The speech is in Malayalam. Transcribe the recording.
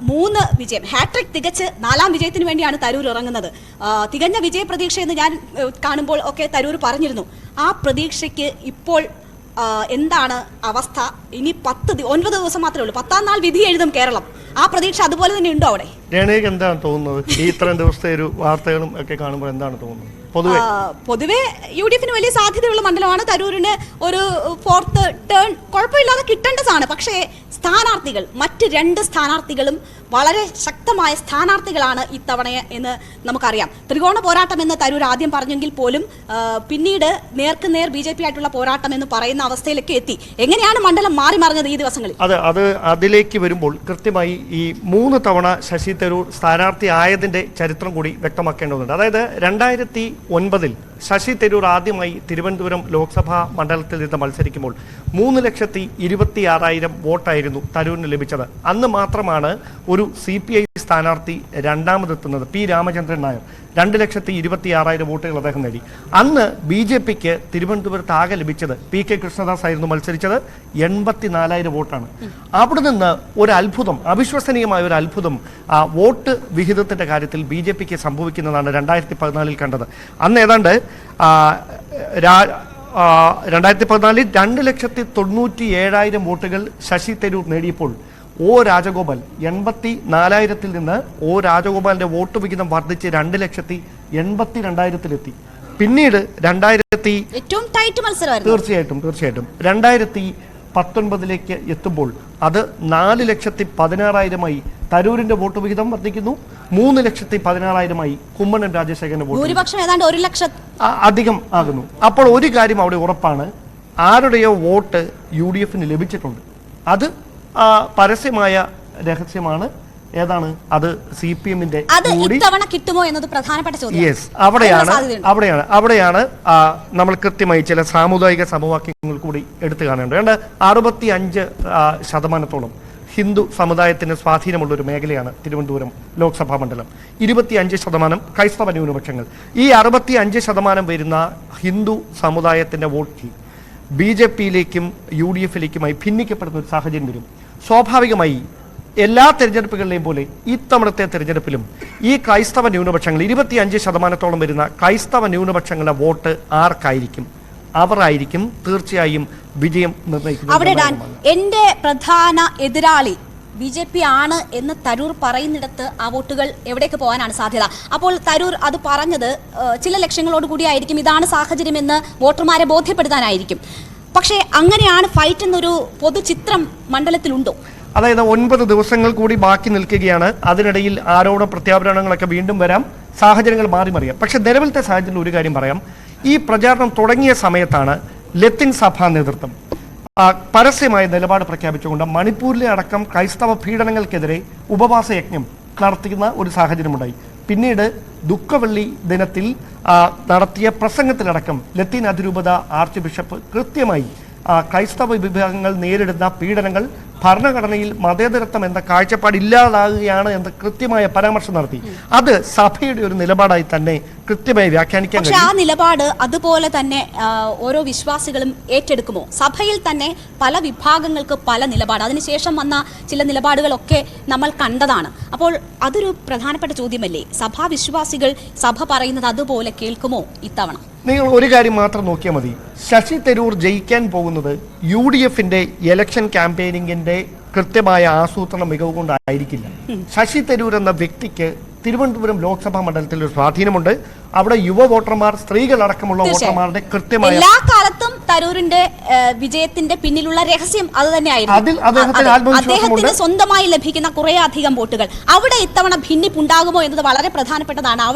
3 വിജയം ഹാട്രിക് തികച്ച് 4ാം വിജയത്തിന് വേണ്ടിയാണ് തരൂർ ഇറങ്ങുന്നത്. തികഞ്ഞ വിജയ പ്രതീക്ഷയെന്ന് ഞാൻ കാണുമ്പോൾ ഒക്കെ തരൂർ പറഞ്ഞിരുന്നു. ആ പ്രതീക്ഷയ്ക്ക് ഇപ്പോൾ എന്താണ് അവസ്ഥ? ഇനി 9 ദിവസം മാത്രമേ ഉള്ളൂ. 10ാം നാൾ വിധി എഴുതും കേരളം. ആ പ്രതീക്ഷ അതുപോലെ തന്നെ ഉണ്ടോ അവിടെ? രേണുക്ക് എന്താണ് തോന്നുന്നത്? ഈ ഇത്രയും ദിവസത്തെ ഒരു വാർത്തകളും ഒക്കെ കാണുമ്പോൾ എന്താണ് തോന്നുന്നത്? പൊതുവെ UDF വലിയ സാധ്യതയുള്ള മണ്ഡലമാണ്. തരൂരിന് ഒരു 4th ടേൺ കുഴപ്പമില്ലാതെ കിട്ടേണ്ടതാണ്. പക്ഷേ സ്ഥാനാർത്ഥികൾ, മറ്റ് 2 സ്ഥാനാർത്ഥികളും വളരെ ശക്തമായ സ്ഥാനാർത്ഥികളാണ് ഇത്തവണ എന്ന് നമുക്കറിയാം. ത്രികോണ പോരാട്ടം എന്ന് തരൂർ ആദ്യം പറഞ്ഞെങ്കിൽ പോലും പിന്നീട് നേർക്കുനേർ BJP ആയിട്ടുള്ള പോരാട്ടം എന്ന് പറയുന്ന അവസ്ഥയിലേക്ക് എത്തി. എങ്ങനെയാണ് മണ്ഡലം മാറി മറിഞ്ഞത് ഈ ദിവസങ്ങളിൽ? അത് അതിലേക്ക് വരുമ്പോൾ കൃത്യമായി ഈ 3 തവണ ശശി തരൂർ സ്ഥാനാർത്ഥി ആയതിന്റെ ചരിത്രം കൂടി വ്യക്തമാക്കേണ്ടതുണ്ട്. അതായത് 2009 ശശി തരൂർ ആദ്യമായി തിരുവനന്തപുരം ലോക്സഭാ മണ്ഡലത്തിൽ നിന്ന് മത്സരിക്കുമ്പോൾ 3,26,000 വോട്ടായിരുന്നു തരൂരിന് ലഭിച്ചത്. അന്ന് മാത്രമാണ് ഒരു CPI സ്ഥാനാർത്ഥി രണ്ടാമതെത്തുന്നത്, P. രാമചന്ദ്രൻ നായർ. 2,26,000 വോട്ടുകൾ അദ്ദേഹം നേടി. അന്ന് BJPക്ക് തിരുവനന്തപുരത്ത് ആകെ ലഭിച്ചത്, PK കൃഷ്ണദാസ് ആയിരുന്നു മത്സരിച്ചത്, 84,000 വോട്ടാണ്. അവിടെ നിന്ന് ഒരു അത്ഭുതം, അവിശ്വസനീയമായ ഒരു അത്ഭുതം വോട്ട് വിഹിതത്തിന്റെ കാര്യത്തിൽ BJPക്ക് സംഭവിക്കുന്നതാണ് 2014 കണ്ടത്. അന്ന് ഏതാണ്ട് 2014 2,97,000 വോട്ടുകൾ ശശി തരൂർ നേടിയപ്പോൾ രാജഗോപാൽ 84,000 നിന്ന് രാജഗോപാലിന്റെ വോട്ട് വിഹിതം വർദ്ധിച്ച് 2,82,000 പിന്നീട് 2000 ഏറ്റവും ടൈറ്റ് മത്സരമായിരുന്നു. തീർച്ചയായിട്ടും 2019 എത്തുമ്പോൾ അത് 4,16,000 തരൂരിന്റെ വോട്ട് വിഹിതം വർദ്ധിക്കുന്നു. 3,16,000 കുമ്മനം രാജശേഖരന്റെ വോട്ട് ഭൂരിപക്ഷം ഏതാണ്ട് 1,00,000 അധികം ആകുന്നു. അപ്പോൾ ഒരു കാര്യം അവിടെ ഉറപ്പാണ്, ആരുടെയോ വോട്ട് UDFന് ലഭിച്ചിട്ടുണ്ട്. അത് പരസ്യമായ രഹസ്യമാണ്. ഏതാണ് അത്? CPMന്റെ കിട്ടുമോ എന്നത് പ്രധാനപ്പെട്ട ചോദ്യം. യെസ്, അവിടെയാണ് നമ്മൾ കൃത്യമായി ചില സാമുദായിക സമവാക്യങ്ങൾ കൂടി എടുത്തു കാണേണ്ടത്. 65% ഹിന്ദു സമുദായത്തിന് സ്വാധീനമുള്ള ഒരു മേഖലയാണ് തിരുവനന്തപുരം ലോക്സഭാ മണ്ഡലം. 25% ക്രൈസ്തവ ന്യൂനപക്ഷങ്ങൾ. ഈ 65% വരുന്ന ഹിന്ദു സമുദായത്തിന്റെ വോട്ട് BJPയിലേക്കും UDFിലേക്കുമായി ഭിന്നിക്കപ്പെടുന്ന ഒരു സാഹചര്യം വരും. സ്വാഭാവികമായി എല്ലാ തെരഞ്ഞെടുപ്പുകളിലെയും പോലെ ഇത്തവണത്തെ തെരഞ്ഞെടുപ്പിലും ഈ ക്രൈസ്തവ ന്യൂനപക്ഷങ്ങൾ 25% വരുന്ന ക്രൈസ്തവ ന്യൂനപക്ഷങ്ങളുടെ വോട്ട് ആർക്കായിരിക്കും? അവരായിരിക്കും തീർച്ചയായും വിജയം നിർണ്ണയിക്കുന്നത്. എന്റെ പ്രധാന എതിരാളി BJP ആണ് എന്ന് തരൂർ പറയുന്നിടത്ത് ആ വോട്ടുകൾ എവിടേക്ക് പോകാനാണ് സാധ്യത? അപ്പോൾ തരൂർ അത് പറഞ്ഞത് ചില ലക്ഷ്യങ്ങളോട് കൂടിയായിരിക്കും. ഇതാണ് സാഹചര്യമെന്ന് വോട്ടർമാരെ ബോധ്യപ്പെടുത്താനായിരിക്കും. പക്ഷേ അങ്ങനെയാണ് ഫൈറ്റ് എന്നൊരു പൊതുചിത്രം മണ്ഡലത്തിലുണ്ടോ? അതായത് 9 ദിവസങ്ങൾ കൂടി ബാക്കി നിൽക്കുകയാണ്. അതിനിടയിൽ ആരോപണ പ്രത്യാപരണങ്ങളൊക്കെ വീണ്ടും വരാം, സാഹചര്യങ്ങൾ മാറി മറിയാം. പക്ഷെ നിലവിലത്തെ സാഹചര്യത്തിൽ ഒരു കാര്യം പറയാം, ഈ പ്രചാരണം തുടങ്ങിയ സമയത്താണ് ലത്തീൻ സഭാ നേതൃത്വം പരസ്യമായ നിലപാട് പ്രഖ്യാപിച്ചുകൊണ്ട് മണിപ്പൂരിലെ അടക്കം ക്രൈസ്തവ പീഡനങ്ങൾക്കെതിരെ ഉപവാസ യജ്ഞം നടത്തുന്ന ഒരു സാഹചര്യമുണ്ടായി. പിന്നീട് ദുഃഖവെള്ളി ദിനത്തിൽ നടത്തിയ പ്രസംഗത്തിലടക്കം ലത്തീൻ അതിരൂപത ആർച്ച് ബിഷപ്പ് കൃത്യമായി ക്രൈസ്തവ വിഭാഗങ്ങൾ നേരിടുന്ന പീഡനങ്ങൾ, ഭരണഘടനയിൽ മതേതരത്വം എന്ന കാഴ്ചപ്പാട് ഇല്ലാതാകുകയാണ് എന്ന് കൃത്യമായ പരാമർശം നടത്തി. അത് സഭയുടെ ഒരു നിലപാടായി തന്നെ കൃത്യമായി വ്യാഖ്യാനിക്കാൻ കഴിയും. ആ നിലപാട് അതുപോലെ തന്നെ ഓരോ വിശ്വാസികളും ഏറ്റെടുക്കുമോ? സഭയിൽ തന്നെ പല വിഭാഗങ്ങൾക്ക് പല നിലപാട്, അതിനുശേഷം വന്ന ചില നിലപാടുകളൊക്കെ നമ്മൾ കണ്ടതാണ്. അപ്പോൾ അതൊരു പ്രധാനപ്പെട്ട ചോദ്യമല്ലേ? സഭാ വിശ്വാസികൾ സഭ പറയുന്നത് അതുപോലെ കേൾക്കുമോ ഇത്തവണ? നിങ്ങൾ ഒരു കാര്യം മാത്രം നോക്കിയാൽ മതി, ശശി തരൂർ ജയിക്കാൻ പോകുന്നത് UDFന്റെ ഇലക്ഷൻ ക്യാമ്പയിനിങ്ങിന്റെ കൃത്യമായ ആസൂത്രണ മികവ് കൊണ്ടായിരിക്കില്ല. ശശി തരൂർ എന്ന വ്യക്തിക്ക് തിരുവനന്തപുരം ലോക്സഭാ മണ്ഡലത്തിൽ ഒരു സ്വാധീനമുണ്ട്. അവിടെ യുവ വോട്ടർമാർ, സ്ത്രീകളടക്കമുള്ള വോട്ടർമാരുടെ കൃത്യമായ എല്ലാ കാലത്തും തരൂരിന്റെ വിജയത്തിന്റെ പിന്നിലുള്ള രഹസ്യം അത് തന്നെയായിരുന്നു. അദ്ദേഹത്തിന് സ്വന്തമായി ലഭിക്കുന്ന കുറെ അധികം വോട്ടുകൾ. അവിടെ ഇത്തവണ ഭിന്നിപ്പുണ്ടാകുമോ എന്നത് വളരെ പ്രധാനപ്പെട്ടതാണ്.